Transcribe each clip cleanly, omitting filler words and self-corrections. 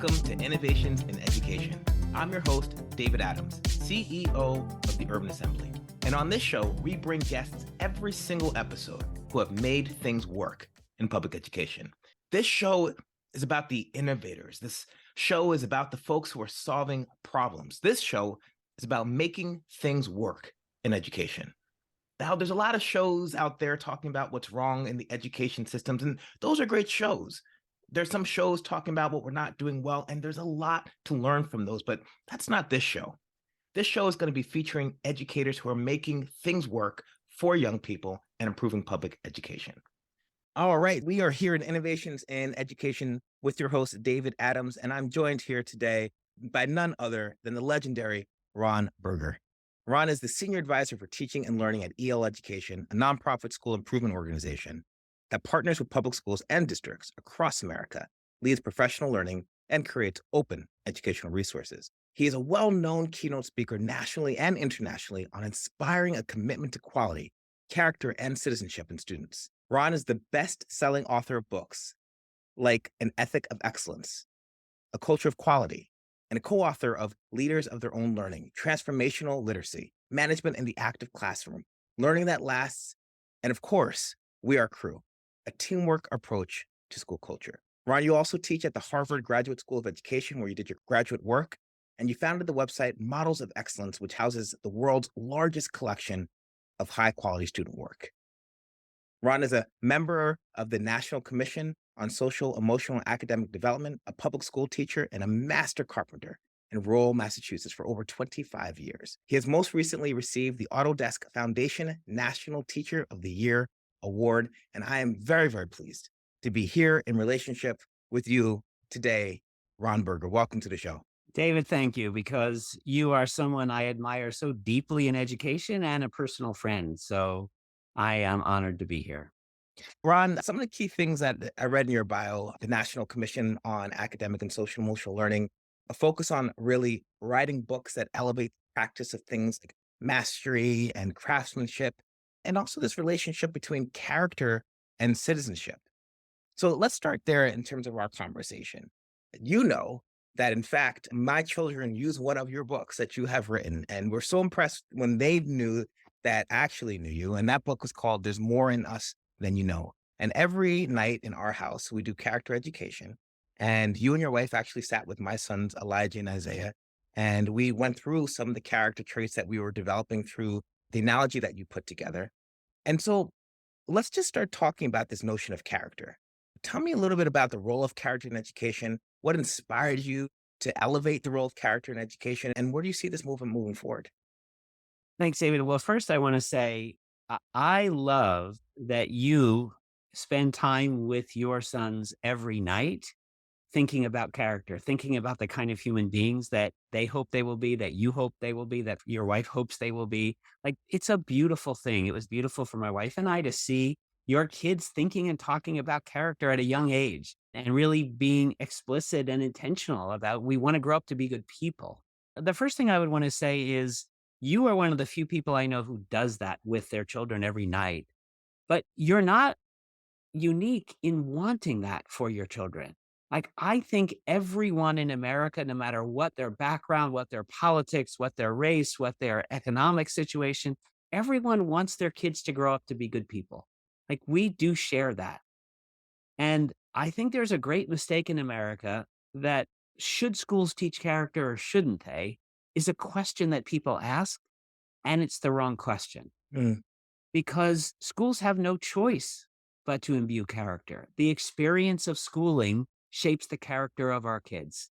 Welcome to Innovations in Education. I'm your host, David Adams, CEO of the Urban Assembly. And on this show, we bring guests every single episode who have made things work in public education. This show is about the innovators. This show is about the folks who are solving problems. This show is about making things work in education. Now, there's a lot of shows out there talking about what's wrong in the education systems, and those are great shows. There's some shows talking about what we're not doing well, and there's a lot to learn from those, but that's not this show. This show is going to be featuring educators who are making things work for young people and improving public education. All right, we are here in Innovations in Education with your host, David Adams, and I'm joined here today by none other than the legendary Ron Berger. Ron is the Senior Advisor for Teaching and Learning at EL Education, a nonprofit school improvement organization that partners with public schools and districts across America, leads professional learning, and creates open educational resources. He is a well-known keynote speaker nationally and internationally on inspiring a commitment to quality, character, and citizenship in students. Ron is the best-selling author of books like An Ethic of Excellence, A Culture of Quality, and a co-author of Leaders of Their Own Learning, Transformational Literacy, Management in the Active Classroom, Learning That Lasts, and of course, We Are Crew, a teamwork approach to school culture. Ron, you also teach at the Harvard Graduate School of Education, where you did your graduate work, and you founded the website Models of Excellence, which houses the world's largest collection of high-quality student work. Ron is a member of the National Commission on Social, Emotional, and Academic Development, a public school teacher, and a master carpenter in rural Massachusetts for over 25 years. He has most recently received the Autodesk Foundation National Teacher of the Year Award, and I am very, very pleased to be here in relationship with you today, Ron Berger. Welcome to the show. David, thank you, because you are someone I admire so deeply in education and a personal friend. So I am honored to be here. Ron, some of the key things that I read in your bio, the National Commission on Academic and Social Emotional Learning, a focus on really writing books that elevate the practice of things like mastery and craftsmanship, and also this relationship between character and citizenship. So let's start there in terms of our conversation. You know that, in fact, my children use one of your books that you have written, and we're so impressed when they knew that actually knew you. And that book was called There's More in Us Than You Know. And every night in our house, we do character education. And you and your wife actually sat with my sons, Elijah and Isaiah, and we went through some of the character traits that we were developing through the analogy that you put together. And so let's just start talking about this notion of character. Tell me a little bit about the role of character in education. What inspired you to elevate the role of character in education? And where do you see this movement moving forward? Thanks, David. Well, first, I want to say I love that you spend time with your sons every night thinking about character, thinking about the kind of human beings that they hope they will be, that you hope they will be, that your wife hopes they will be. Like, it's a beautiful thing. It was beautiful for my wife and I to see your kids thinking and talking about character at a young age and really being explicit and intentional about we want to grow up to be good people. The first thing I would want to say is you are one of the few people I know who does that with their children every night, but you're not unique in wanting that for your children. Like, I think everyone in America, no matter what their background, what their politics, what their race, what their economic situation, everyone wants their kids to grow up to be good people. Like, we do share that. And I think there's a great mistake in America that should schools teach character or shouldn't they is a question that people ask, and it's the wrong question. Because schools have no choice but to imbue character. The experience of schooling shapes the character of our kids.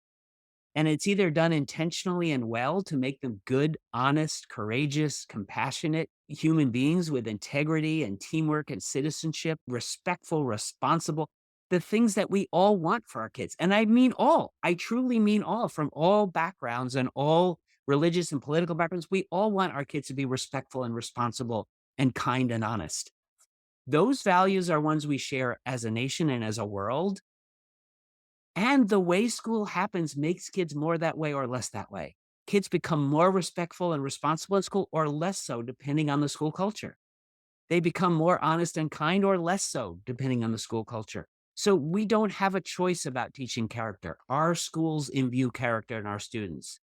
And it's either done intentionally and well to make them good, honest, courageous, compassionate human beings with integrity and teamwork and citizenship, respectful, responsible, the things that we all want for our kids. And I mean all, I truly mean all, from all backgrounds and all religious and political backgrounds. We all want our kids to be respectful and responsible and kind and honest. Those values are ones we share as a nation and as a world. And the way school happens makes kids more that way or less that way. Kids become more respectful and responsible in school or less so, depending on the school culture. They become more honest and kind or less so, depending on the school culture. So we don't have a choice about teaching character. Our schools imbue character in our students.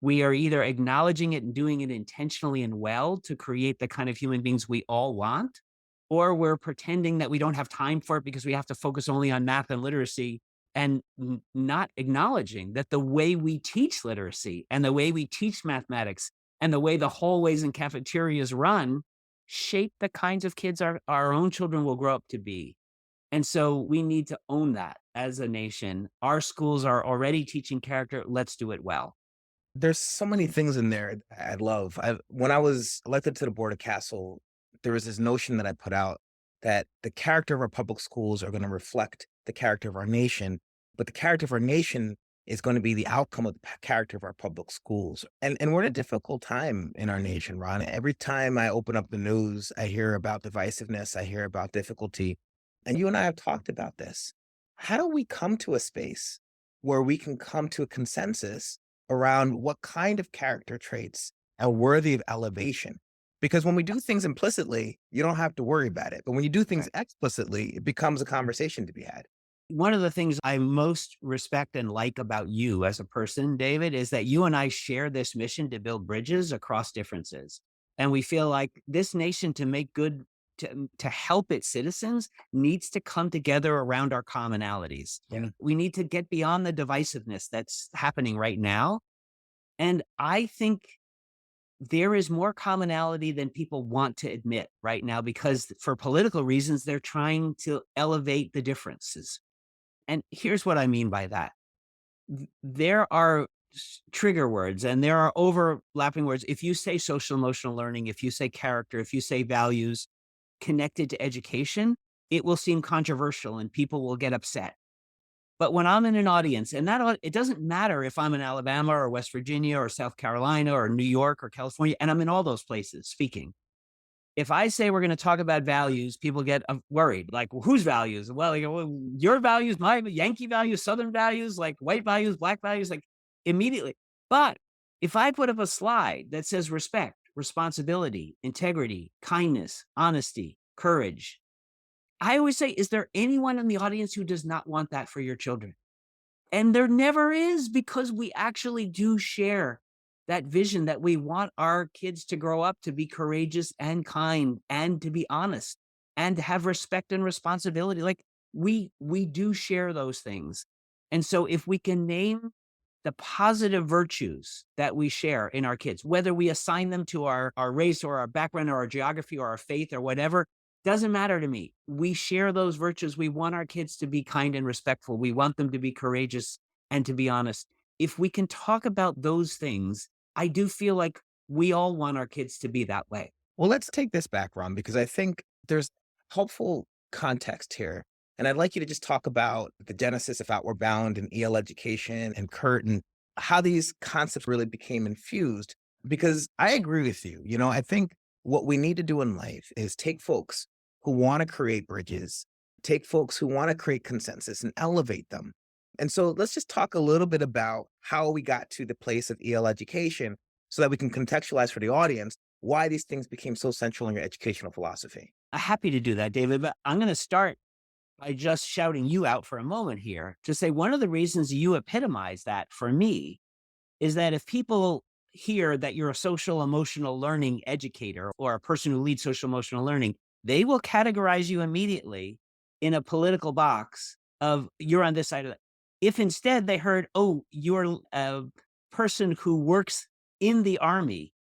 We are either acknowledging it and doing it intentionally and well to create the kind of human beings we all want, or we're pretending that we don't have time for it because we have to focus only on math and literacy and not acknowledging that the way we teach literacy and the way we teach mathematics and the way the hallways and cafeterias run shape the kinds of kids our own children will grow up to be. And so we need to own that as a nation. Our schools are already teaching character. Let's do it well. There's so many things in there I love. When I was elected to the board of Castle, there was this notion that I put out that the character of our public schools are going to reflect the character of our nation, but the character of our nation is going to be the outcome of the character of our public schools. And we're in a difficult time in our nation, Ron. Every time I open up the news, I hear about divisiveness, I hear about difficulty. And you and I have talked about this. How do we come to a space where we can come to a consensus around what kind of character traits are worthy of elevation? Because when we do things implicitly, you don't have to worry about it. But when you do things Right. explicitly, it becomes a conversation to be had. One of the things I most respect and like about you as a person, David, is that you and I share this mission to build bridges across differences. And we feel like this nation to make good, to help its citizens needs to come together around our commonalities. Yeah. We need to get beyond the divisiveness that's happening right now. And I think there is more commonality than people want to admit right now because for political reasons, they're trying to elevate the differences. And here's what I mean by that. There are trigger words and there are overlapping words. If you say social emotional learning, if you say character, if you say values connected to education, it will seem controversial and people will get upset. But when I'm in an audience, and it doesn't matter if I'm in Alabama or West Virginia or South Carolina or New York or California, and I'm in all those places speaking. If I say we're going to talk about values, people get worried. Like, well, whose values? Well, well, your values, my Yankee values, Southern values, like white values, black values, like immediately. But if I put up a slide that says respect, responsibility, integrity, kindness, honesty, courage, I always say, is there anyone in the audience who does not want that for your children? And there never is because we actually do share that vision that we want our kids to grow up to be courageous and kind and to be honest and to have respect and responsibility. Like we do share those things. And so if we can name the positive virtues that we share in our kids, whether we assign them to our race or our background or our geography or our faith or whatever, doesn't matter to me. We share those virtues. We want our kids to be kind and respectful. We want them to be courageous and to be honest. If we can talk about those things, I do feel like we all want our kids to be that way. Well, let's take this back, Ron, because I think there's helpful context here. And I'd like you to just talk about the genesis of Outward Bound and EL education and Kurt and how these concepts really became infused. Because I agree with you. I think what we need to do in life is take folks who want to create bridges, take folks who want to create consensus and elevate them. And so let's just talk a little bit about how we got to the place of EL education so that we can contextualize for the audience why these things became so central in your educational philosophy. Happy to do that, David. But I'm going to start by just shouting you out for a moment here to say one of the reasons you epitomize that for me is that if people hear that you're a social emotional learning educator or a person who leads social emotional learning, they will categorize you immediately in a political box of you're on this side of that. If instead they heard, oh, you're a person who works in the Army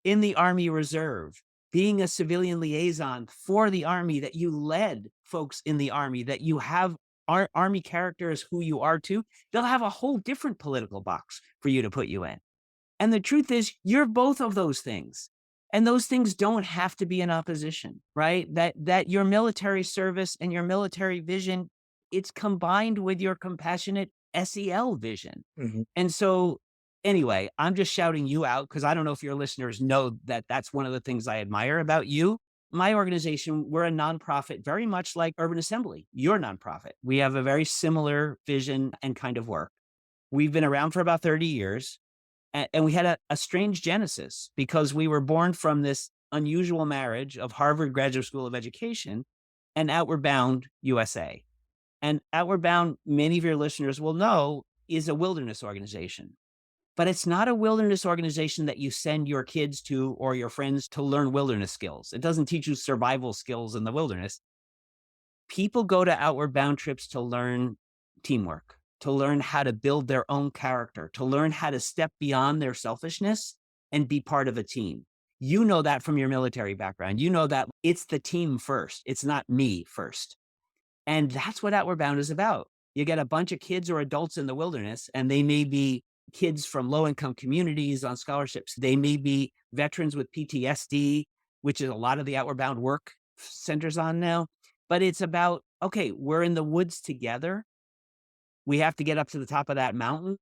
Reserve, being a civilian liaison for the Army, that you led folks in the Army, that you have Army characters who you are too, they'll have a whole different political box for you to put you in. And the truth is, you're both of those things. And those things don't have to be in opposition, right? That your military service and your military vision, it's combined with your compassionate SEL vision. Mhm. And so anyway, I'm just shouting you out because I don't know if your listeners know that that's one of the things I admire about you. My organization, we're a nonprofit, very much like Urban Assembly, your nonprofit. We have a very similar vision and kind of work. We've been around for about 30 years. And we had a strange genesis because we were born from this unusual marriage of Harvard Graduate School of Education and Outward Bound USA. And Outward Bound, many of your listeners will know, is a wilderness organization. But it's not a wilderness organization that you send your kids to or your friends to learn wilderness skills. It doesn't teach you survival skills in the wilderness. People go to Outward Bound trips to learn teamwork, to learn how to build their own character, to learn how to step beyond their selfishness and be part of a team. You know that from your military background. You know that it's the team first. It's not me first. And that's what Outward Bound is about. You get a bunch of kids or adults in the wilderness, and they may be kids from low income communities on scholarships. They may be veterans with PTSD, which is a lot of the Outward Bound work centers on now. But it's about, okay, we're in the woods together. We have to get up to the top of that mountain,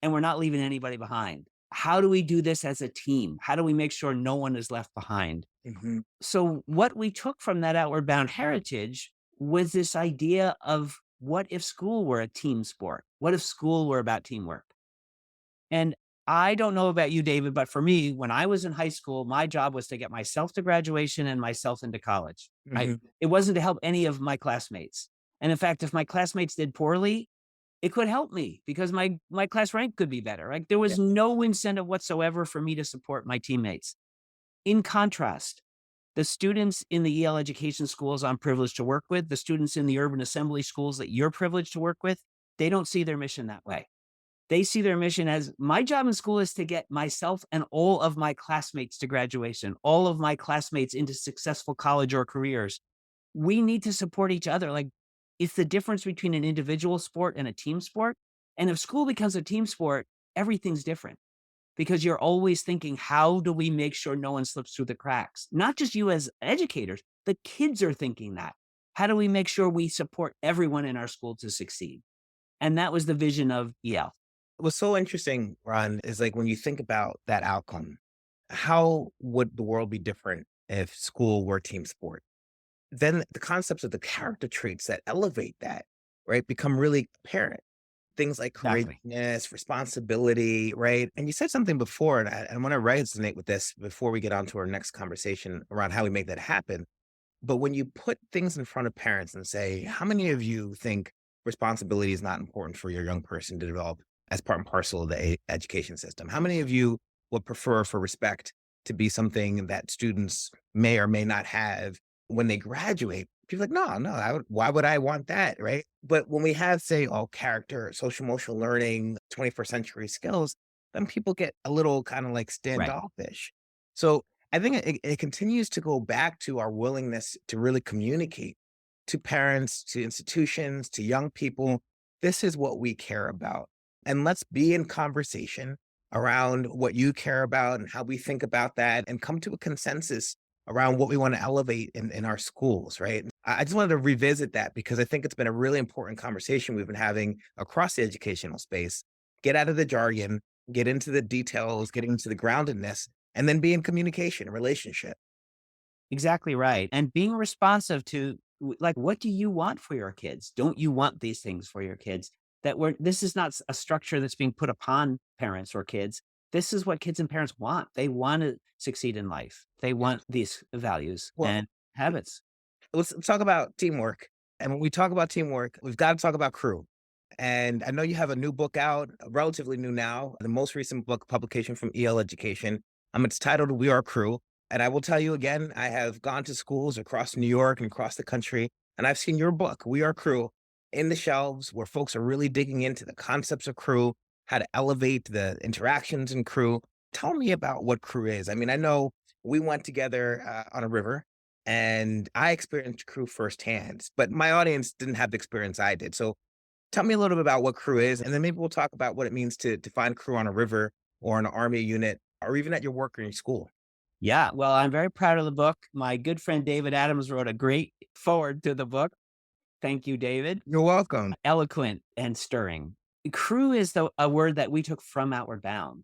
and we're not leaving anybody behind. How do we do this as a team? How do we make sure no one is left behind? Mhm. So what we took from that Outward Bound heritage was this idea of, what if school were a team sport? What if school were about teamwork? And I don't know about you, David, but for me, when I was in high school, my job was to get myself to graduation and myself into college. Mhm. It wasn't to help any of my classmates. And in fact, if my classmates did poorly, it could help me because my class rank could be better. Like, there Yeah. was no incentive whatsoever for me to support my teammates. In contrast, the students in the EL education schools I'm privileged to work with, the students in the urban assembly schools that you're privileged to work with, they don't see their mission that way. They see their mission as, my job in school is to get myself and all of my classmates to graduation, all of my classmates into successful college or careers. We need to support each other. Like, it's the difference between an individual sport and a team sport. And if school becomes a team sport, everything's different because you're always thinking, how do we make sure no one slips through the cracks? Not just you as educators, the kids are thinking that. How do we make sure we support everyone in our school to succeed? And that was the vision of EL. What's so interesting, Ron, is like when you think about that outcome, how would the world be different if school were team sport? Then the concepts of the character traits that elevate that, right, become really apparent. Things like Exactly. courageousness, responsibility, right? And you said something before, and I want to resonate with this before we get on to our next conversation around how we make that happen. But when you put things in front of parents and say, how many of you think responsibility is not important for your young person to develop as part and parcel of the education system? How many of you would prefer for respect to be something that students may or may not have when they graduate? People are like, no, no, why would I want that? Right. But when we have, say, all character, social emotional learning, 21st century skills, then people get a little kind of like Right. standoffish. So I think it continues to go back to our willingness to really communicate to parents, to institutions, to young people. This is what we care about. And let's be in conversation around what you care about and how we think about that and come to a consensus around what we want to elevate in our schools, right? I just wanted to revisit that because I think it's been a really important conversation we've been having across the educational space. Get out of the jargon, get into the details, get into the groundedness, and then be in communication, relationship. Exactly right. And being responsive to, like, what do you want for your kids? Don't you want these things for your kids? This is not a structure that's being put upon parents or kids. This is what kids and parents want. They want to succeed in life. They want these values Well, and habits. let's talk about teamwork. And when we talk about teamwork, we've got to talk about crew. And I know you have a new book out, relatively new now, the most recent book publication from EL Education. It's titled We Are Crew. And I will tell you again, I have gone to schools across New York and across the country, and I've seen your book, We Are Crew, in the shelves where folks are really digging into the concepts of crew, how to elevate the interactions in crew. Tell me about what crew is. I mean, I know we went together on a river and I experienced crew firsthand, but my audience didn't have the experience I did. So tell me a little bit about what crew is, and then maybe we'll talk about what it means to find crew on a river or an army unit or even at your work or your school. Yeah. Well, I'm very proud of the book. My good friend David Adams wrote a great forward to the book. Thank you, David. You're welcome. Eloquent and stirring. Crew is a word that we took from Outward Bound.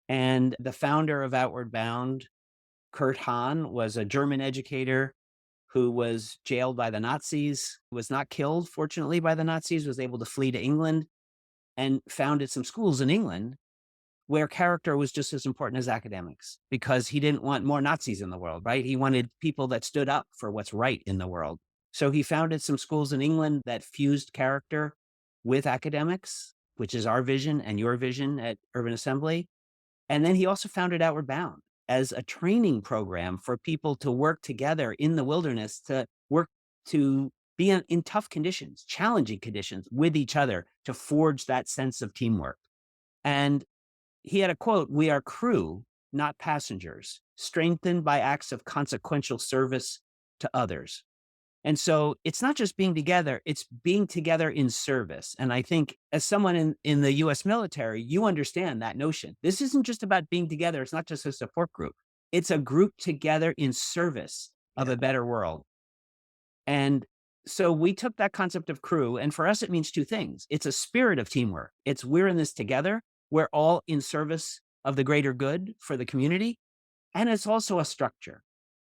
And the founder of Outward Bound, Kurt Hahn, was a German educator who was jailed by the Nazis, was not killed, fortunately, by the Nazis, was able to flee to England and founded some schools in England where character was just as important as academics because he didn't want more Nazis in the world, right? He wanted people that stood up for what's right in the world. So he founded some schools in England that fused character with academics, which is our vision and your vision at Urban Assembly. And then he also founded Outward Bound as a training program for people to work together in the wilderness, to work to be in tough conditions, challenging conditions with each other to forge that sense of teamwork. And he had a quote: "We are crew, not passengers, strengthened by acts of consequential service to others." And so it's not just being together, it's being together in service. And I think as someone in the US military, you understand that notion. This isn't just about being together. It's not just a support group. It's a group together in service of Yeah. a better world. And so we took that concept of crew, and for us, it means two things. It's a spirit of teamwork. It's we're in this together. We're all in service of the greater good for the community. And it's also a structure.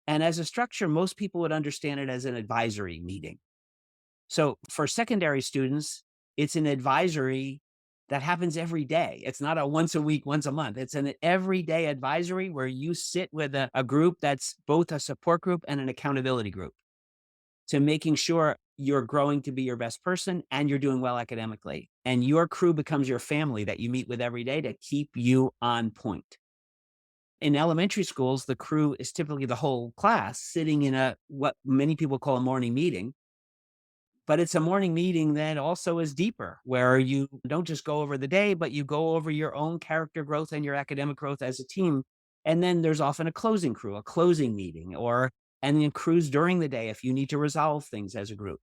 And as a structure, most people would understand it as an advisory meeting. So for secondary students, it's an advisory that happens every day. It's not a once a week, once a month. It's an everyday advisory where you sit with a group that's both a support group and an accountability group to making sure you're growing to be your best person and you're doing well academically. And your crew becomes your family that you meet with every day to keep you on point. In elementary schools, the crew is typically the whole class sitting in a what many people call a morning meeting, but it's a morning meeting that also is deeper, where you don't just go over the day, but you go over your own character growth and your academic growth as a team. And then there's often a closing crew, a closing meeting, or and then crews during the day if you need to resolve things as a group.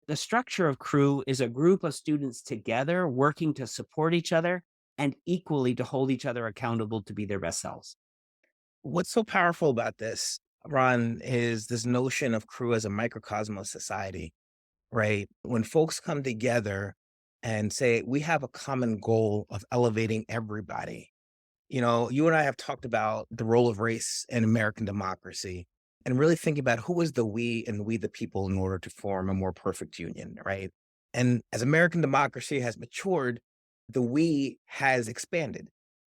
The structure of crew is a group of students together working to support each other and equally to hold each other accountable to be their best selves. What's so powerful about this, Ron, is this notion of crew as a microcosm of society, right? When folks come together and say, we have a common goal of elevating everybody. You know, you and I have talked about the role of race in American democracy and really thinking about who is the we and we the people in order to form a more perfect union, right? And as American democracy has matured, the we has expanded,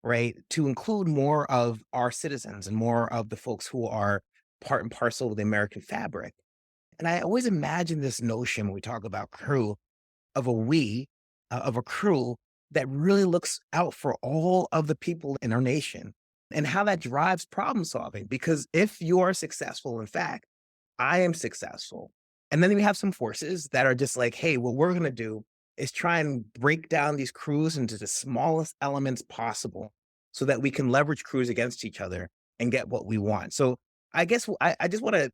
right? To include more of our citizens and more of the folks who are part and parcel of the American fabric. And I always imagine this notion when we talk about crew of a we, of a crew that really looks out for all of the people in our nation and how that drives problem solving. Because if you are successful, in fact, I am successful. And then we have some forces that are just like, hey, what we're going to do is try and break down these crews into the smallest elements possible so that we can leverage crews against each other and get what we want. So I guess I just want to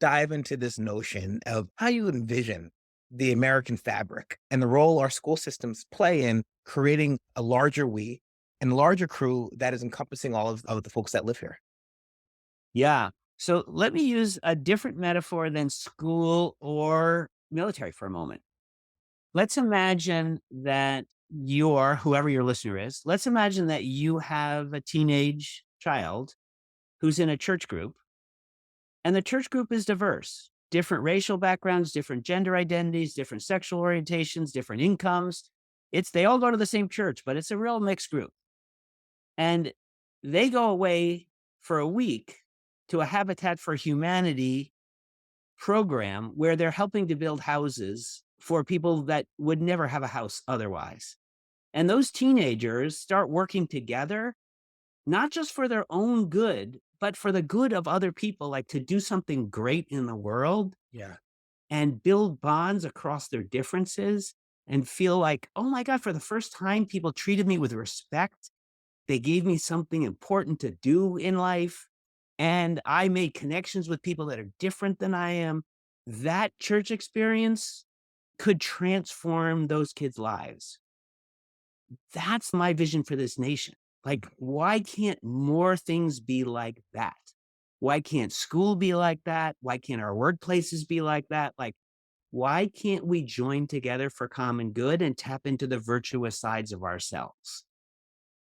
dive into this notion of how you envision the American fabric and the role our school systems play in creating a larger we and larger crew that is encompassing all of the folks that live here. Yeah. So let me use a different metaphor than school or military for a moment. Let's imagine that you're whoever your listener is. Let's imagine that you have a teenage child who's in a church group, and the church group is diverse, different racial backgrounds, different gender identities, different sexual orientations, different incomes. They all go to the same church, but it's a real mixed group. And they go away for a week to a Habitat for Humanity program where they're helping to build houses for people that would never have a house otherwise. And those teenagers start working together, not just for their own good, but for the good of other people, like to do something great in the world Yeah. and build bonds across their differences and feel like, oh my God, for the first time, people treated me with respect. They gave me something important to do in life. And I made connections with people that are different than I am. That church experience could transform those kids' lives. That's my vision for this nation. Like, why can't more things be like that? Why can't school be like that? Why can't our workplaces be like that? Like, why can't we join together for common good and tap into the virtuous sides of ourselves?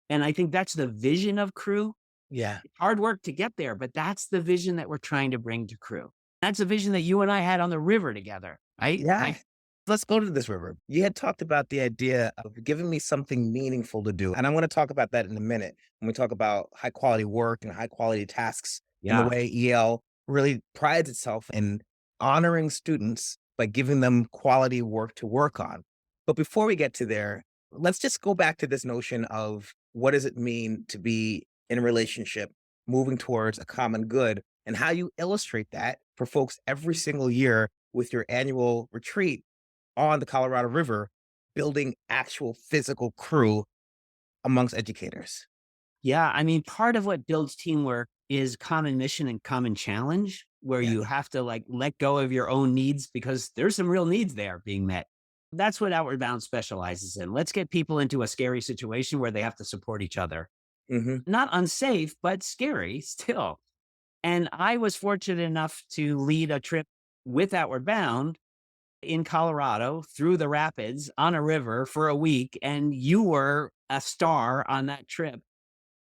And I think that's the vision of Crew. Yeah. Hard work to get there, but that's the vision that we're trying to bring to Crew. That's a vision that you and I had on the river together, right? Yeah. Like, Let's go to this river. You had talked about the idea of giving me something meaningful to do. And I want to talk about that in a minute when we talk about high quality work and high quality tasks and the yeah, way EL really prides itself in honoring students by giving them quality work to work on. But before we get to there, let's just go back to this notion of what does it mean to be in a relationship, moving towards a common good, and how you illustrate that for folks every single year with your annual retreat on the Colorado River, building actual physical crew amongst educators. Yeah, I mean, part of what builds teamwork is common mission and common challenge, where Yeah. you have to like let go of your own needs because there's some real needs there being met. That's what Outward Bound specializes in. Let's get people into a scary situation where they have to support each other. Hmm. Not unsafe, but scary still. And I was fortunate enough to lead a trip with Outward Bound in Colorado through the rapids on a river for a week. And you were a star on that trip.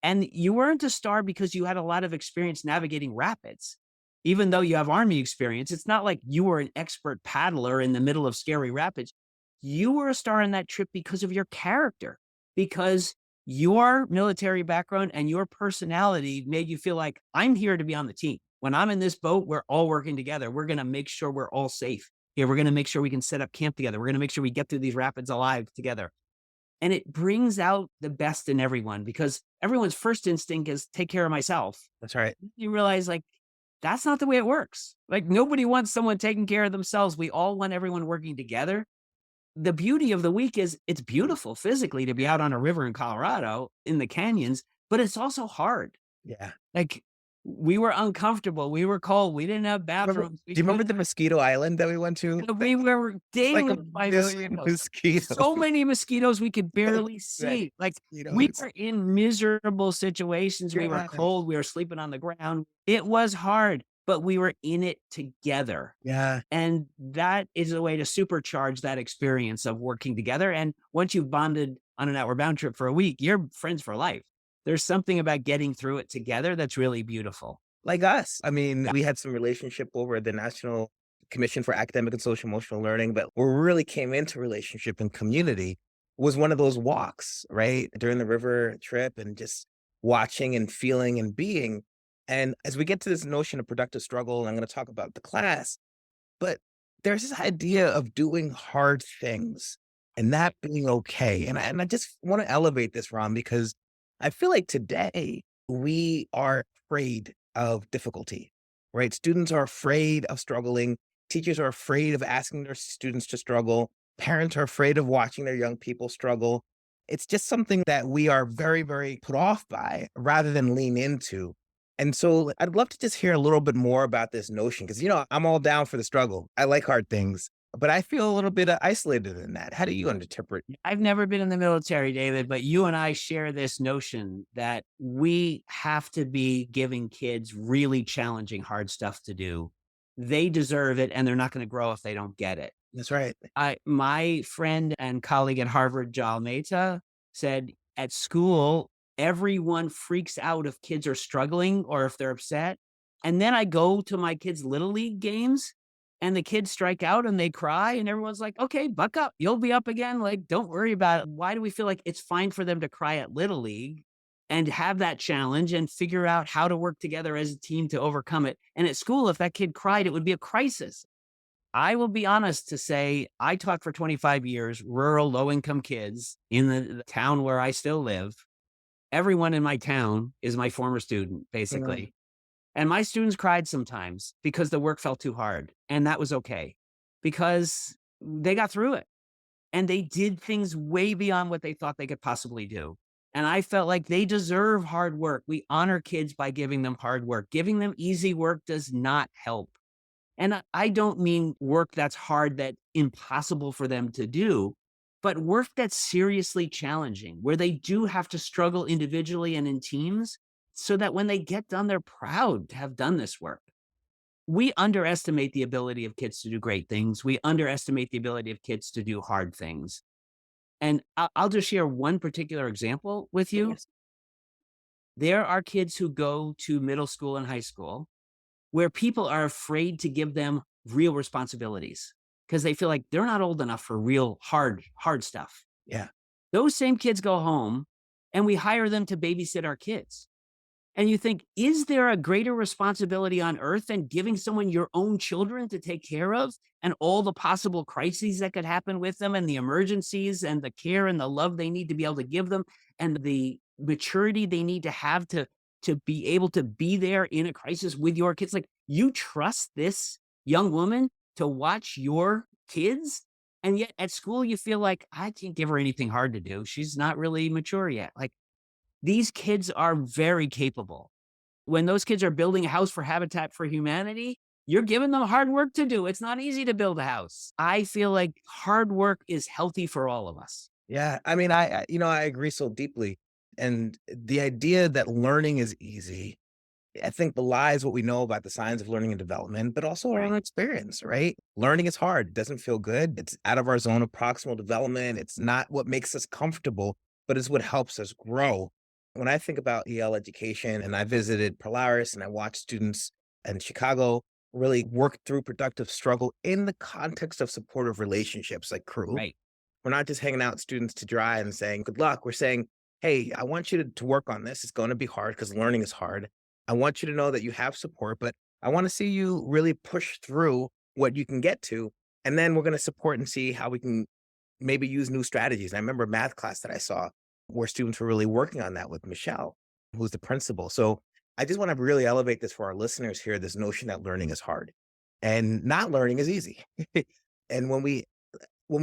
And you weren't a star because you had a lot of experience navigating rapids. Even though you have army experience, it's not like you were an expert paddler in the middle of scary rapids. You were a star on that trip because of your character, because your military background and your personality made you feel like I'm here to be on the team. When I'm in this boat, we're all working together. We're going to make sure we're all safe. Yeah, we're going to make sure we can set up camp together. We're going to make sure we get through these rapids alive together. And it brings out the best in everyone because everyone's first instinct is take care of myself. That's right. You realize like that's not the way it works. Like nobody wants someone taking care of themselves. We all want everyone working together. The beauty of the week is it's beautiful physically to be out on a river in Colorado in the canyons, but it's also hard. Yeah. Like we were uncomfortable. We were cold. We didn't have Remember, bathrooms. do you remember the mosquito island that we went to? We were Like a dinged by million mosquitoes. mosquitoes. So many mosquitoes we could barely Right. see. Like we Mosquitoes. were in miserable situations. We were Yeah. cold. We were sleeping on the ground. It was hard, but we were in it together. Yeah. And that is a way to supercharge that experience of working together. And once you've bonded on an Outward Bound trip for a week, you're friends for life. There's something about getting through it together that's really beautiful. Like us. I mean, we had some relationship over at the National Commission for Academic and Social Emotional Learning, but where we really came into relationship and community was one of those walks, right? During the river trip and just watching and feeling and being. And as we get to this notion of productive struggle, I'm going to talk about the class, but there's this idea of doing hard things and that being okay. And I just want to elevate this, Ron, because I feel like today we are afraid of difficulty, right? Students are afraid of struggling. Teachers are afraid of asking their students to struggle. Parents are afraid of watching their young people struggle. It's just something that we are very, very put off by rather than lean into. And so I'd love to just hear a little bit more about this notion because, I'm all down for the struggle. I like hard things, but I feel a little bit isolated in that. How do you interpret? I've never been in the military, David, but you and I share this notion that we have to be giving kids really challenging, hard stuff to do. They deserve it, and they're not going to grow if they don't get it. That's right. My friend and colleague at Harvard, Jal Mehta, said at school, everyone freaks out if kids are struggling or if they're upset. And then I go to my kids' little league games and the kids strike out and they cry and everyone's like, okay, buck up. You'll be up again. Like, don't worry about it. Why do we feel like it's fine for them to cry at little league and have that challenge and figure out how to work together as a team to overcome it? And at school, if that kid cried, it would be a crisis. I will be honest to say I taught for 25 years, rural low income kids in the town where I still live. Everyone in my town is my former student, Mhm. basically. And my students cried sometimes because the work felt too hard. And that was okay because they got through it and they did things way beyond what they thought they could possibly do. And I felt like they deserve hard work. We honor kids by giving them hard work. Giving them easy work does not help. And I don't mean work that's hard, that impossible for them to do, but work that's seriously challenging, where they do have to struggle individually and in teams so that when they get done, they're proud to have done this work. We underestimate the ability of kids to do great things. We underestimate the ability of kids to do hard things. And I'll just share one particular example with you. Yes. There are kids who go to middle school and high school where people are afraid to give them real responsibilities because they feel like they're not old enough for real hard stuff. Yeah. Those same kids go home and we hire them to babysit our kids. And you think, is there a greater responsibility on earth than giving someone your own children to take care of and all the possible crises that could happen with them and the emergencies and the care and the love they need to be able to give them and the maturity they need to have to be able to be there in a crisis with your kids? Like, you trust this young woman to watch your kids, and yet at school you feel like, I can't give her anything hard to do. She's not really mature yet. Like, these kids are very capable. When those kids are building a house for Habitat for Humanity, you're giving them hard work to do. It's not easy to build a house. I feel like hard work is healthy for all of us. Yeah, I mean, I agree so deeply, and the idea that learning is easy, I think belies what we know about the science of learning and development, but also our Right. own experience, right? Learning is hard. It doesn't feel good. It's out of our zone of proximal development. It's not what makes us comfortable, but it's what helps us grow. When I think about EL education and I visited Polaris and I watched students in Chicago really work through productive struggle in the context of supportive relationships like crew, Right. we're not just hanging out students to dry and saying, good luck. We're saying, hey, I want you to work on this. It's going to be hard because learning is hard. I want you to know that you have support, but I want to see you really push through what you can get to. And then we're going to support and see how we can maybe use new strategies. I remember a math class that I saw where students were really working on that with Michelle, who's the principal. So I just want to really elevate this for our listeners here, this notion that learning is hard and not learning is easy. And when we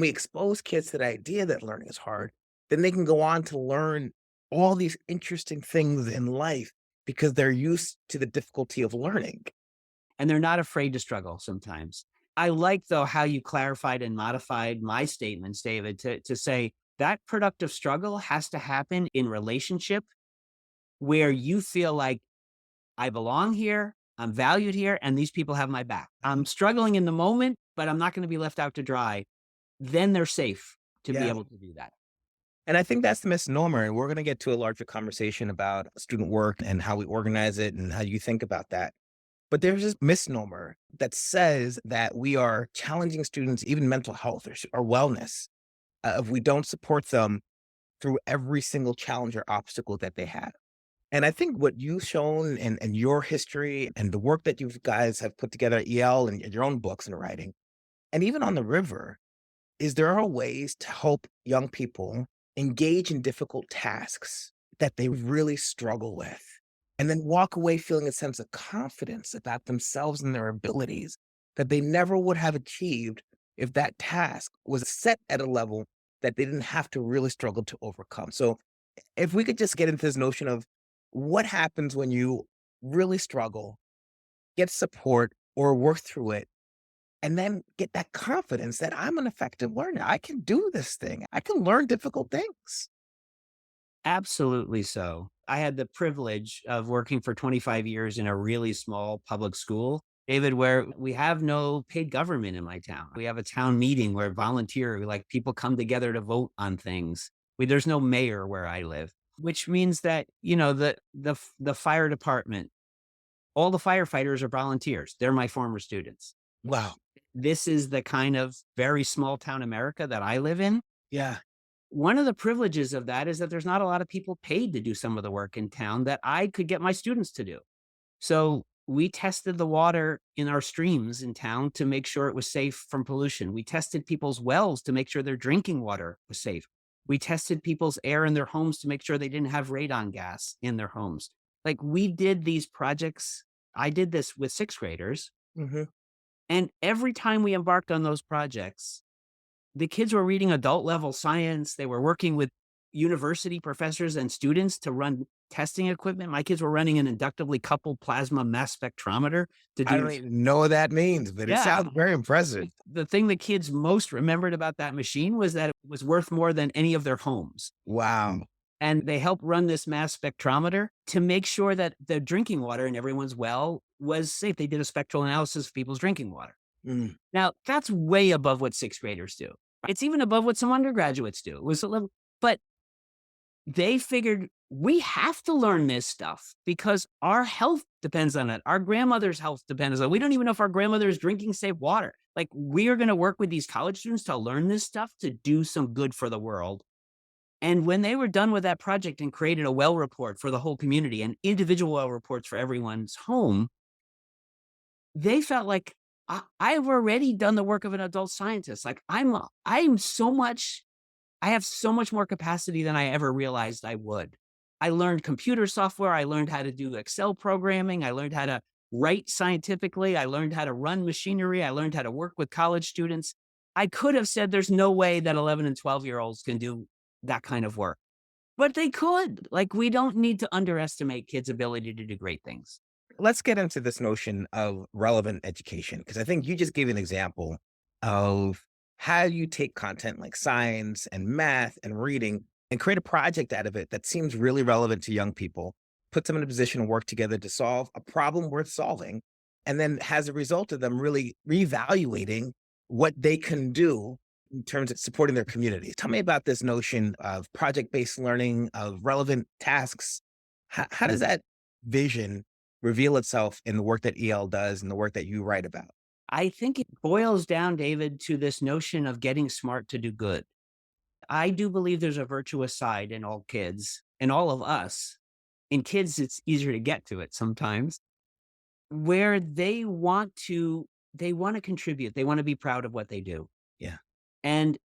expose kids to the idea that learning is hard, then they can go on to learn all these interesting things in life because they're used to the difficulty of learning. And they're not afraid to struggle sometimes. I like, though, how you clarified and modified my statements, David, to say that productive struggle has to happen in relationship where you feel like I belong here, I'm valued here, and these people have my back. I'm struggling in the moment, but I'm not going to be left out to dry. Then they're safe to be Yeah. able to do that. And I think that's the misnomer. And we're going to get to a larger conversation about student work and how we organize it and how you think about that. But there's this misnomer that says that we are challenging students, even mental health or wellness, if we don't support them through every single challenge or obstacle that they have. And I think what you've shown and your history and the work that you guys have put together at EL and your own books and writing, and even on the river, is there are ways to help young people engage in difficult tasks that they really struggle with, and then walk away feeling a sense of confidence about themselves and their abilities that they never would have achieved if that task was set at a level that they didn't have to really struggle to overcome. So, if we could just get into this notion of what happens when you really struggle, get support, or work through it and then get that confidence that I'm an effective learner. I can do this thing. I can learn difficult things. Absolutely so. I had the privilege of working for 25 years in a really small public school, David, where we have no paid government in my town. We have a town meeting where like people come together to vote on things. There's no mayor where I live, which means that, the fire department, all the firefighters are volunteers. They're my former students. Wow. This is the kind of very small town America that I live in. Yeah. One of the privileges of that is that there's not a lot of people paid to do some of the work in town that I could get my students to do. So we tested the water in our streams in town to make sure it was safe from pollution. We tested people's wells to make sure their drinking water was safe. We tested people's air in their homes to make sure they didn't have radon gas in their homes. Like, we did these projects. I did this with sixth graders. Hmm. And every time we embarked on those projects, the kids were reading adult level science. They were working with university professors and students to run testing equipment. My kids were running an inductively coupled plasma mass spectrometer to I do. don't even know what that means, but it Yeah. sounds very impressive. The thing the kids most remembered about that machine was that it was worth more than any of their homes. Wow. And they helped run this mass spectrometer to make sure that the drinking water in everyone's well was safe. They did a spectral analysis of people's drinking water. Mm. Now, that's way above what sixth graders do. It's even above what some undergraduates do. It was a level, but they figured we have to learn this stuff because our health depends on it. Our grandmother's health depends on it. We don't even know if our grandmother is drinking safe water. Like, we are going to work with these college students to learn this stuff to do some good for the world. And when they were done with that project and created a well report for the whole community and individual well reports for everyone's home, they felt like I've already done the work of an adult scientist. Like I have so much more capacity than I ever realized I would. I learned computer software. I learned how to do Excel programming. I learned how to write scientifically. I learned how to run machinery. I learned how to work with college students. I could have said there's no way that 11 and 12-year-olds can do that kind of work, but they could. Like, we don't need to underestimate kids' ability to do great things. Let's get into this notion of relevant education, because I think you just gave an example of how you take content like science and math and reading and create a project out of it that seems really relevant to young people, put them in a position to work together to solve a problem worth solving, and then has a result of them really reevaluating what they can do in terms of supporting their communities. Tell me about this notion of project-based learning, of relevant tasks. How does that vision reveal itself in the work that EL does and the work that you write about? I think it boils down, David, to this notion of getting smart to do good. I do believe there's a virtuous side in all kids and all of us. In kids, it's easier to get to it sometimes, where they want to contribute. They want to be proud of what they do. Yeah. And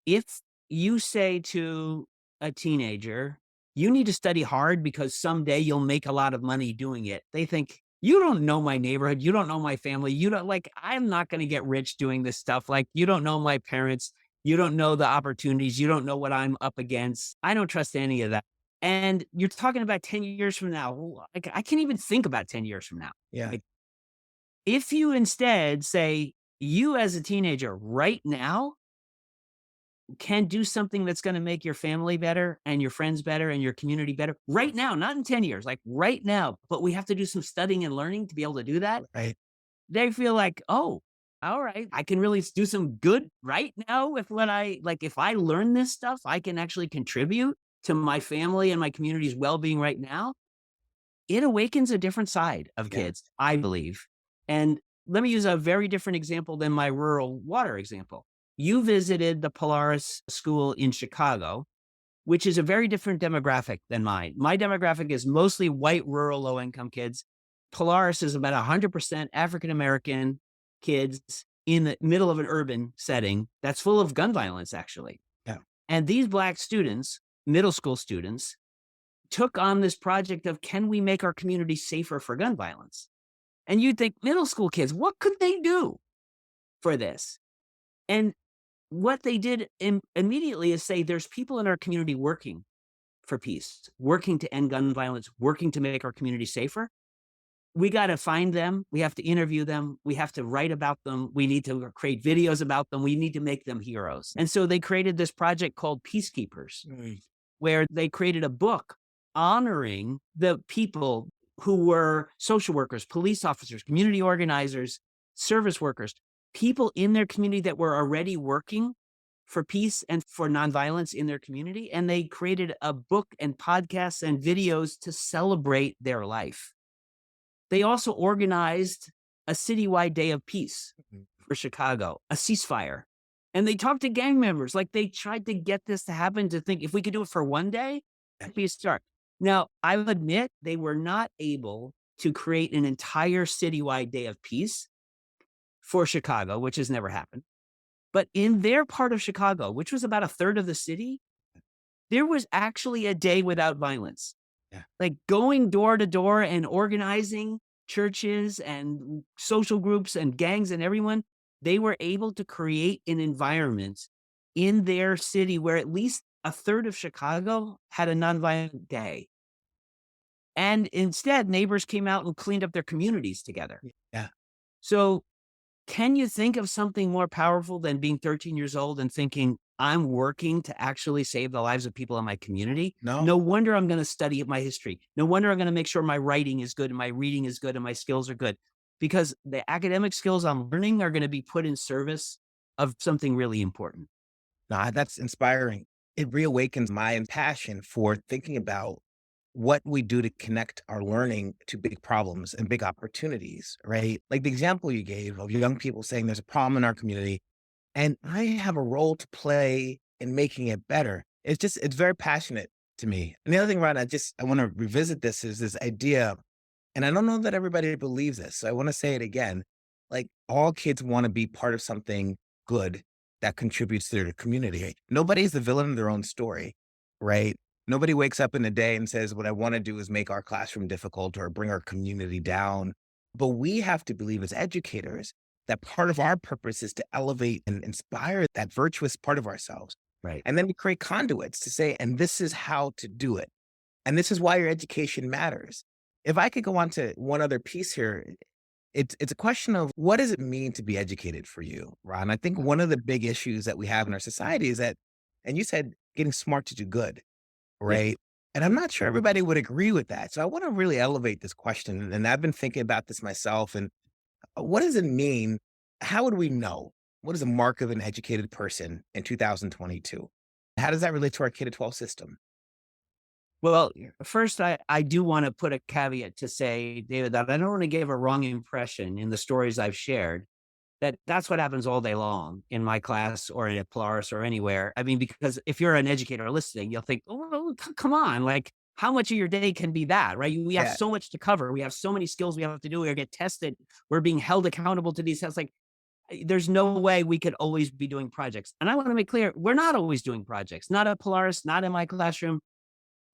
if you say to a teenager, you need to study hard because someday you'll make a lot of money doing it. They think, you don't know my neighborhood. You don't know my family. You don't like, I'm not going to get rich doing this stuff. Like, you don't know my parents. You don't know the opportunities. You don't know what I'm up against. I don't trust any of that. And you're talking about 10 years from now. Like, I can't even think about 10 years from now. Yeah. Like, if you instead say, you as a teenager right now can do something that's gonna make your family better and your friends better and your community better right now, not in 10 years, like right now, but we have to do some studying and learning to be able to do that. Right. They feel like, "Oh, all right, I can really do some good right now with what if I learn this stuff, I can actually contribute to my family and my community's well-being right now." It awakens a different side of Yeah. kids, I believe. And let me use a very different example than my rural water example. You visited the Polaris School in Chicago, which is a very different demographic than mine. My demographic is mostly white, rural, low income kids. Polaris is about 100% African American kids in the middle of an urban setting that's full of gun violence, actually. Yeah. And these Black students, middle school students, took on this project of, can we make our community safer for gun violence? And you'd think, middle school kids, what could they do for this? And what they did immediately is say, there's people in our community working for peace, working to end gun violence, working to make our community safer. We got to find them. We have to interview them. We have to write about them. We need to create videos about them. We need to make them heroes. And so they created this project called Peacekeepers, where they created a book honoring the people who were social workers, police officers, community organizers, service workers, people in their community that were already working for peace and for nonviolence in their community. And they created a book and podcasts and videos to celebrate their life. They also organized a citywide day of peace for Chicago, a ceasefire. And they talked to gang members. Like, they tried to get this to happen, to think if we could do it for one day, that'd be a start. Now, I will admit they were not able to create an entire citywide day of peace for Chicago, which has never happened. But in their part of Chicago, which was about a third of the city, there was actually a day without violence. Yeah. Like, going door to door and organizing churches and social groups and gangs and everyone, they were able to create an environment in their city where at least a third of Chicago had a nonviolent day. And instead, neighbors came out and cleaned up their communities together. Yeah. So, can you think of something more powerful than being 13 years old and thinking, I'm working to actually save the lives of people in my community? No. No wonder I'm going to study my history. No wonder I'm going to make sure my writing is good and my reading is good and my skills are good, because the academic skills I'm learning are going to be put in service of something really important. No, that's inspiring. It reawakens my passion for thinking about what we do to connect our learning to big problems and big opportunities, right? Like the example you gave of young people saying there's a problem in our community and I have a role to play in making it better. it's very passionate to me. And the other thing, Ron, I want to revisit this is this idea, and I don't know that everybody believes this. So I want to say it again. Like all kids want to be part of something good that contributes to their community. Nobody's the villain of their own story, right? Nobody wakes up in the day and says, what I want to do is make our classroom difficult or bring our community down. But we have to believe as educators that part of our purpose is to elevate and inspire that virtuous part of ourselves. Right. And then we create conduits to say, and this is how to do it. And this is why your education matters. If I could go on to one other piece here, it's a question of what does it mean to be educated for you, Ron? I think one of the big issues that we have in our society is that, and you said getting smart to do good, Yeah. right? And I'm not sure everybody would agree with that. So I want to really elevate this question. And I've been thinking about this myself. And what does it mean? How would we know? What is a mark of an educated person in 2022? How does that relate to our K to 12 system? Well, first, I do want to put a caveat to say, David, that I don't want to give a wrong impression in the stories I've shared. That's what happens all day long in my class or in a Polaris or anywhere. I mean, because if you're an educator listening, you'll think, oh, well, come on, like how much of your day can be that, right? We have Yeah, so much to cover. We have so many skills we have to do. We get tested. We're being held accountable to these tests. Like, there's no way we could always be doing projects. And I want to make clear, we're not always doing projects. Not at Polaris, not in my classroom.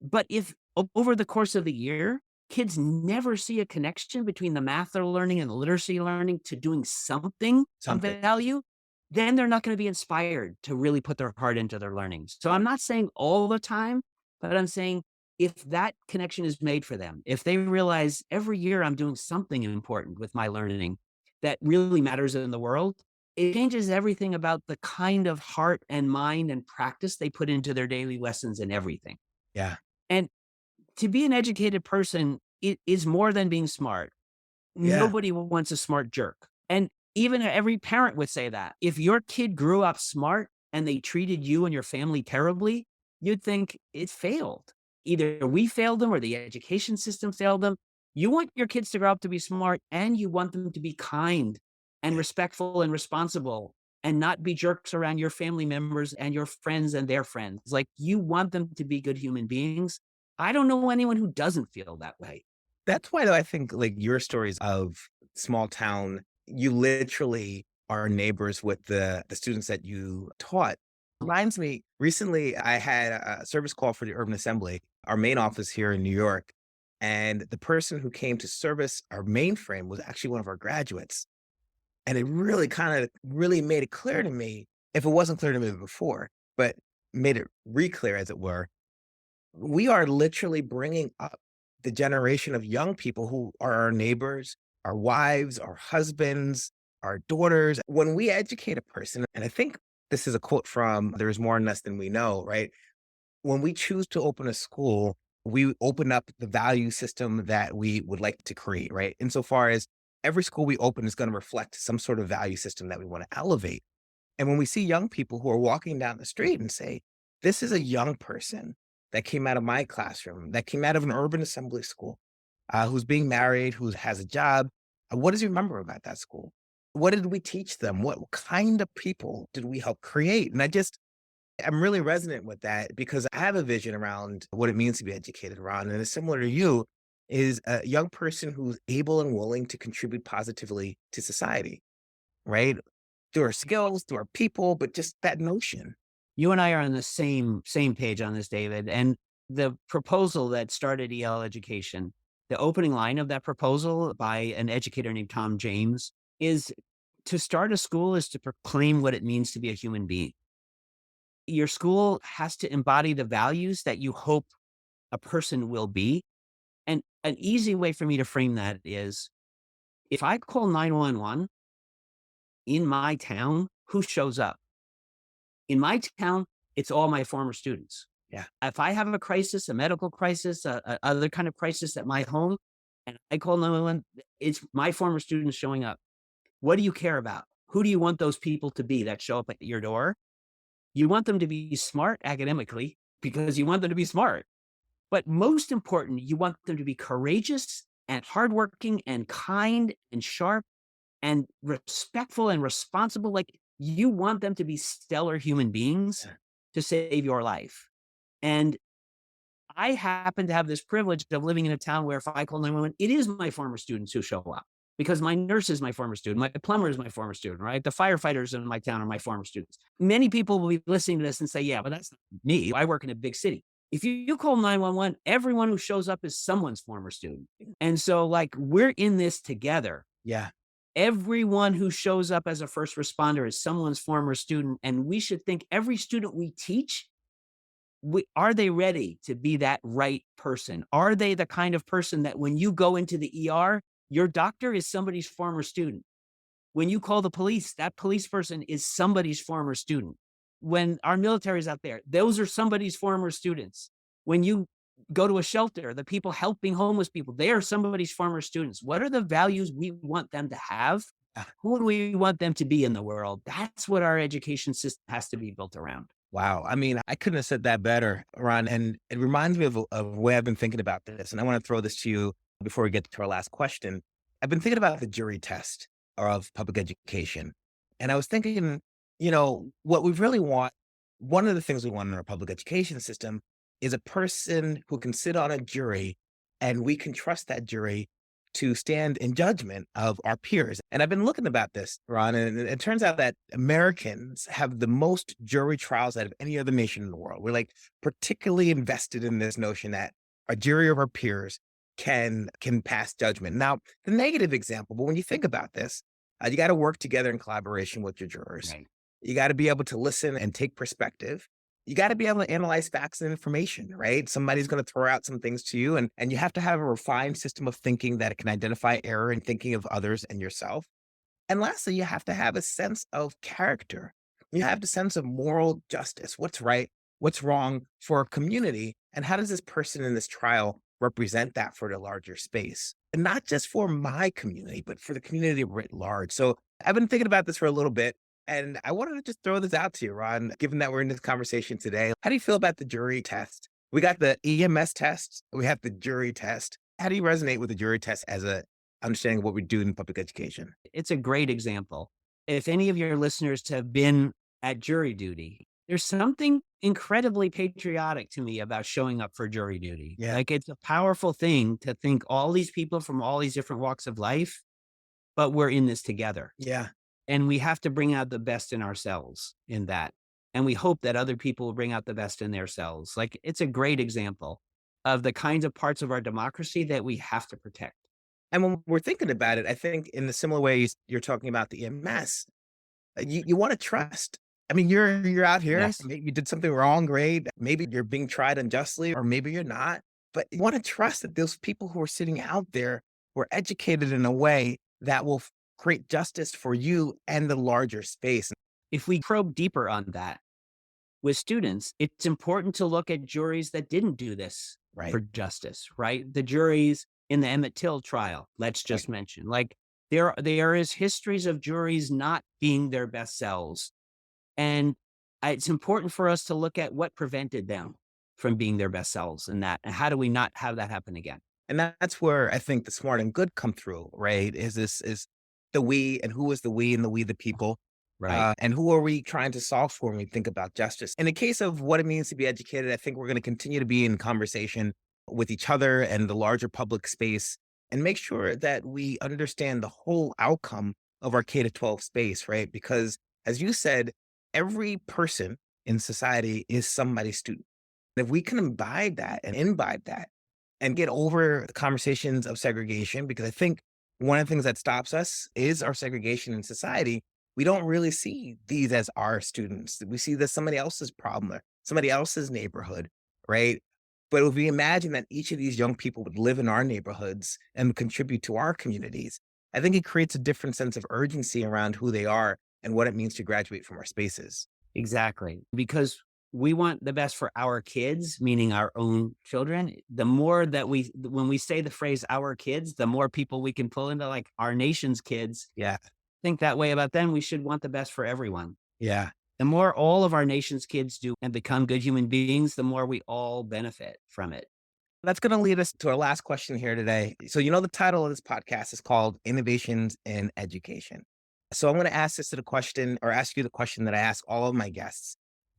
But if over the course of the year, kids never see a connection between the math they're learning and the literacy learning to doing something of something. value, then they're not going to be inspired to really put their heart into their learning. So I'm not saying all the time, but I'm saying if that connection is made for them, if they realize every year I'm doing something important with my learning that really matters in the world, it changes everything about the kind of heart and mind and practice they put into their daily lessons and everything. Yeah, And to be an educated person, it is more than being smart. yeah, Nobody wants a smart jerk. And even every parent would say that. If your kid grew up smart and they treated you and your family terribly, you'd think it failed. Either we failed them or the education system failed them. You want your kids to grow up to be smart and you want them to be kind and yeah. respectful and responsible and not be jerks around your family members and your friends and their friends. Like you want them to be good human beings. I don't know anyone who doesn't feel that way. That's why though I think like your stories of small town, you literally are neighbors with the students that you taught. Reminds me, recently I had a service call for the Urban Assembly, our main office here in New York. And the person who came to service our mainframe was actually one of our graduates. And it really kind of really made it clear to me, if it wasn't clear to me before, but made it re-clear as it were, we are literally bringing up the generation of young people who are our neighbors, our wives, our husbands, our daughters. When we educate a person, and I think this is a quote from There's More in Us Than We Know, right? When we choose to open a school, we open up the value system that we would like to create, right? Insofar as every school we open is going to reflect some sort of value system that we want to elevate. And when we see young people who are walking down the street and say, this is a young person that came out of my classroom, that came out of an urban assembly school, who's being married, who has a job. What does he remember about that school? What did we teach them? What kind of people did we help create? And I'm really resonant with that because I have a vision around what it means to be educated around. And it's similar to you, is a young person who's able and willing to contribute positively to society, right? Through our skills, through our people, but just that notion. You and I are on the same page on this, David. And the proposal that started EL education, the opening line of that proposal by an educator named Tom James is to start a school is to proclaim what it means to be a human being. Your school has to embody the values that you hope a person will be. And an easy way for me to frame that is if I call 911 in my town, who shows up? In my town, it's all my former students. Yeah. If I have a crisis, a medical crisis, other kind of crisis at my home, and I call 911, it's my former students showing up. What do you care about? Who do you want those people to be that show up at your door? You want them to be smart academically because you want them to be smart. But most important, you want them to be courageous and hardworking and kind and sharp and respectful and responsible. Like you want them to be stellar human beings Yeah. to save your life. And I happen to have this privilege of living in a town where if I call 911, it is my former students who show up because my nurse is my former student, my plumber is my former student, right? The firefighters in my town are my former students. Many people will be listening to this and say, yeah, but that's not me. I work in a big city. If you call 911, everyone who shows up is someone's former student. And so, like, we're in this together. Yeah. Everyone who shows up as a first responder is someone's former student. And we should think every student we teach, are they ready to be that right person? Are they the kind of person that when you go into the ER, your doctor is somebody's former student? When you call the police, that police person is somebody's former student. When our military is out there, those are somebody's former students. When you go to a shelter, the people helping homeless people, they are somebody's former students. What are the values we want them to have? Yeah. Who do we want them to be in the world? That's what our education system has to be built around. Wow. I mean, I couldn't have said that better, Ron. And it reminds me of the way I've been thinking about this. And I want to throw this to you before we get to our last question. I've been thinking about the jury test of public education. And I was thinking, what we really want, one of the things we want in our public education system is a person who can sit on a jury and we can trust that jury to stand in judgment of our peers. And I've been looking about this, Ron, and it turns out that Americans have the most jury trials out of any other nation in the world. We're like particularly invested in this notion that a jury of our peers can pass judgment. Now, the negative example, but when you think about this, you got to work together in collaboration with your jurors. Right. You got to be able to listen and take perspective. You got to be able to analyze facts and information, right? Somebody's going to throw out some things to you, and you have to have a refined system of thinking that can identify error in thinking of others and yourself. And lastly, you have to have a sense of character. You have the sense of moral justice. What's right? What's wrong for a community? And how does this person in this trial represent that for the larger space? And not just for my community, but for the community writ large. So I've been thinking about this for a little bit. And I wanted to just throw this out to you, Ron, given that we're in this conversation today. How do you feel about the jury test? We got the EMS test. We have the jury test. How do you resonate with the jury test as a understanding of what we do in public education? It's a great example. If any of your listeners have been at jury duty, there's something incredibly patriotic to me about showing up for jury duty. Yeah. Like, it's a powerful thing to think all these people from all these different walks of life, but we're in this together. Yeah. And we have to bring out the best in ourselves in that. And we hope that other people will bring out the best in themselves. Like, it's a great example of the kinds of parts of our democracy that we have to protect. And when we're thinking about it, I think in the similar ways you're talking about the EMS, you want to trust. I mean, you're out here, Yes. maybe you did something wrong, great. Maybe you're being tried unjustly, or maybe you're not. But you want to trust that those people who are sitting out there were educated in a way that will create justice for you and the larger space. If we probe deeper on that with students, it's important to look at juries that didn't do this Right. for justice, right? The juries in the Emmett Till trial, let's Right. just mention, like, there is histories of juries not being their best selves. And it's important for us to look at what prevented them from being their best selves in that. And how do we not have that happen again? And that's where I think the smart and good come through, right? Is the we, and who is the we, and the we the people. Right. And who are we trying to solve for when we think about justice? In the case of what it means to be educated, I think we're going to continue to be in conversation with each other and the larger public space and make sure that we understand the whole outcome of our K to 12 space, right? Because as you said, every person in society is somebody's student. And if we can imbibe that and get over the conversations of segregation, because I think one of the things that stops us is our segregation in society. We don't really see these as our students. We see this somebody else's problem, or somebody else's neighborhood, right? But if we imagine that each of these young people would live in our neighborhoods and contribute to our communities, I think it creates a different sense of urgency around who they are and what it means to graduate from our spaces. Exactly. Because we want the best for our kids, meaning our own children. The more that when we say the phrase our kids, the more people we can pull into, like, our nation's kids Yeah. think that way about them. We should want the best for everyone. Yeah. The more all of our nation's kids do and become good human beings, the more we all benefit from it. That's going to lead us to our last question here today. So, the title of this podcast is called Innovations in Education. So I'm going to ask you the question that I ask all of my guests,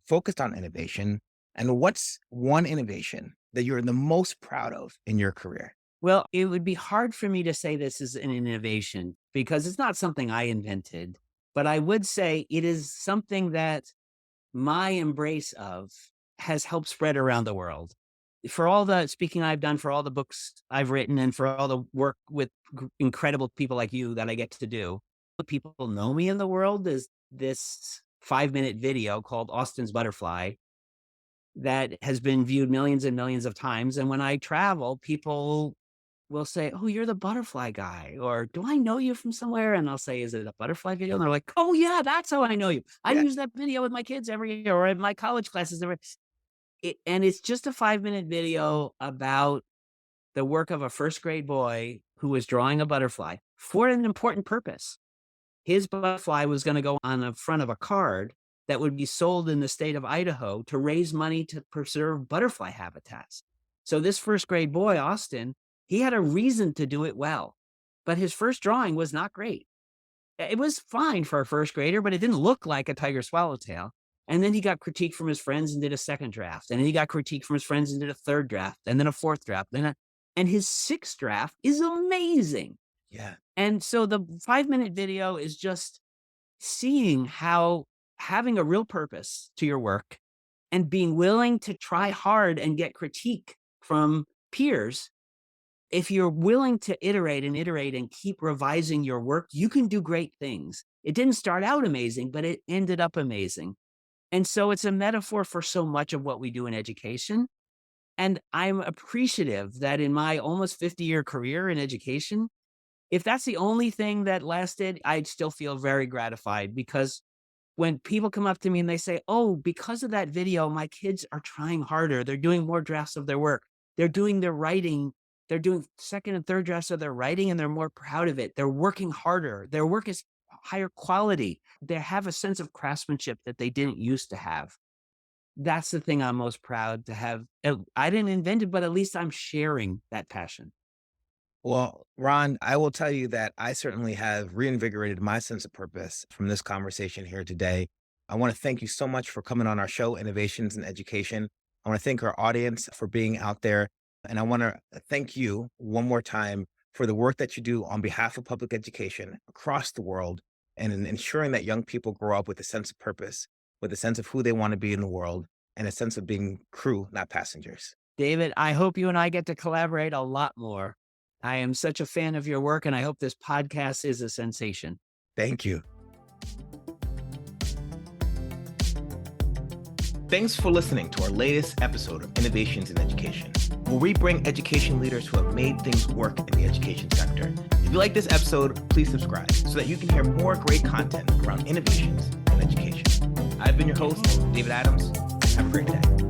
focused on innovation. And what's one innovation that you're the most proud of in your career? Well, it would be hard for me to say this is an innovation because it's not something I invented, but I would say it is something that my embrace of has helped spread around the world. For all the speaking I've done, for all the books I've written, and for all the work with incredible people like you that I get to do, what people know me in the world is this 5-minute video called Austin's Butterfly that has been viewed millions and millions of times. And when I travel, people will say, "Oh, you're the butterfly guy," or "Do I know you from somewhere?" And I'll say, "Is it a butterfly video?" And they're like, "Oh yeah, that's how I know you. I Yeah. use that video with my kids every year or in my college classes." And it's just a 5-minute video about the work of a first grade boy who was drawing a butterfly for an important purpose. His butterfly was going to go on the front of a card that would be sold in the state of Idaho to raise money to preserve butterfly habitats. So this first grade boy, Austin, he had a reason to do it well, but his first drawing was not great. It was fine for a first grader, but it didn't look like a tiger swallowtail. And then he got critique from his friends and did a second draft. And then he got critique from his friends and did a third draft, and then a fourth draft. And his sixth draft is amazing. Yeah. And so the 5-minute video is just seeing how having a real purpose to your work and being willing to try hard and get critique from peers. If you're willing to iterate and keep revising your work, you can do great things. It didn't start out amazing, but it ended up amazing. And so it's a metaphor for so much of what we do in education. And I'm appreciative that in my almost 50-year career in education, if that's the only thing that lasted, I'd still feel very gratified because when people come up to me and they say, "Oh, because of that video, my kids are trying harder. They're doing more drafts of their work. They're doing their writing. They're doing second and third drafts of their writing, and they're more proud of it. They're working harder. Their work is higher quality. They have a sense of craftsmanship that they didn't used to have." That's the thing I'm most proud to have. I didn't invent it, but at least I'm sharing that passion. Well, Ron, I will tell you that I certainly have reinvigorated my sense of purpose from this conversation here today. I want to thank you so much for coming on our show, Innovations in Education. I want to thank our audience for being out there. And I want to thank you one more time for the work that you do on behalf of public education across the world and in ensuring that young people grow up with a sense of purpose, with a sense of who they want to be in the world, and a sense of being crew, not passengers. David, I hope you and I get to collaborate a lot more. I am such a fan of your work, and I hope this podcast is a sensation. Thank you. Thanks for listening to our latest episode of Innovations in Education, where we bring education leaders who have made things work in the education sector. If you like this episode, please subscribe so that you can hear more great content around innovations in education. I've been your host, David Adams. Have a great day.